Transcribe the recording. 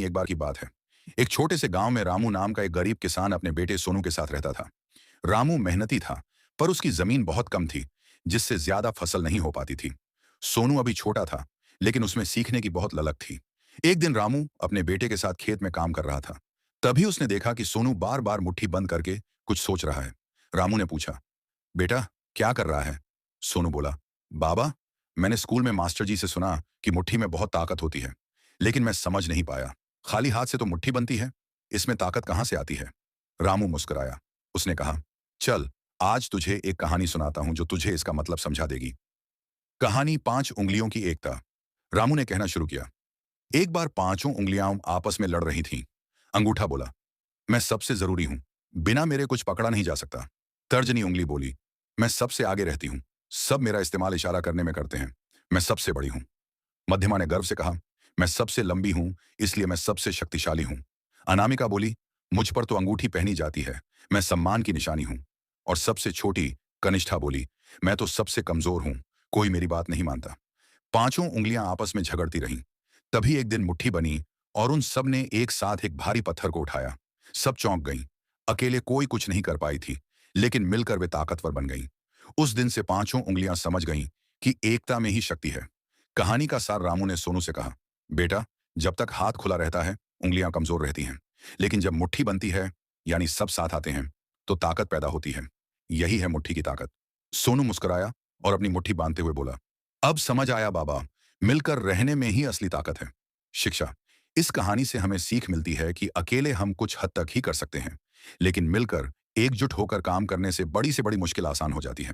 एक बार की बात है। एक छोटे से गांव में रामू नाम का एक गरीब किसान अपने बेटे सोनू के साथ रहता था। रामू मेहनती था, पर उसकी जमीन बहुत कम थी, जिससे ज्यादा फसल नहीं हो पाती थी। सोनू अभी छोटा था, लेकिन उसमें सीखने की बहुत ललक थी। एक दिन रामू अपने बेटे के साथ खेत में काम कर रहा था। तभी उसने देखा कि सोनू बार बार मुट्ठी बंद करके कुछ सोच रहा है। रामू ने पूछा, बेटा, क्या कर रहा है? सोनू बोला, बाबा, मैंने स्कूल में मास्टर जी से सुना कि मुट्ठी में बहुत ताकत होती है, लेकिन मैं समझ नहीं पाया। खाली हाथ से तो मुट्ठी बनती है, इसमें ताकत कहां से आती है? रामू मुस्कुराया। उसने कहा, चल, आज तुझे एक कहानी सुनाता हूं जो तुझे इसका मतलब समझा देगी। कहानी 5 उंगलियों की एकता। रामू ने कहना शुरू किया। एक बार पांचों उंगलियां आपस में लड़ रही थीं। अंगूठा बोला, मैं सबसे जरूरी हूं, बिना मेरे कुछ पकड़ा नहीं जा सकता। तर्जनी उंगली बोली, मैं सबसे आगे रहती हूं, सब मेरा इस्तेमाल इशारा करने में करते हैं, मैं सबसे बड़ी हूं। मध्यमा ने गर्व से कहा, मैं सबसे लंबी हूं, इसलिए मैं सबसे शक्तिशाली हूं। अनामिका बोली, मुझ पर तो अंगूठी पहनी जाती है, मैं सम्मान की निशानी हूं। और सबसे छोटी कनिष्ठा बोली, मैं तो सबसे कमजोर हूं, कोई मेरी बात नहीं मानता। पांचों उंगलियां आपस में झगड़ती रहीं। तभी एक दिन मुट्ठी बनी और उन सब ने एक साथ एक भारी पत्थर को उठाया। सब चौंक गईं। अकेले कोई कुछ नहीं कर पाई थी, लेकिन मिलकर वे ताकतवर बन गईं। उस दिन से पांचों उंगलियां समझ गईं कि एकता में ही शक्ति है। कहानी का सार रामू ने सोनू से कहा, बेटा, जब तक हाथ खुला रहता है, उंगलियां कमजोर रहती हैं, लेकिन जब मुट्ठी बनती है, यानी सब साथ आते हैं, तो ताकत पैदा होती है। यही है मुट्ठी की ताकत। सोनू मुस्कुराया और अपनी मुट्ठी बांधते हुए बोला, अब समझ आया बाबा, मिलकर रहने में ही असली ताकत है। शिक्षा। इस कहानी से हमें सीख मिलती है कि अकेले हम कुछ हद तक ही कर सकते हैं, लेकिन मिलकर एकजुट होकर काम करने से बड़ी मुश्किल आसान हो जाती है।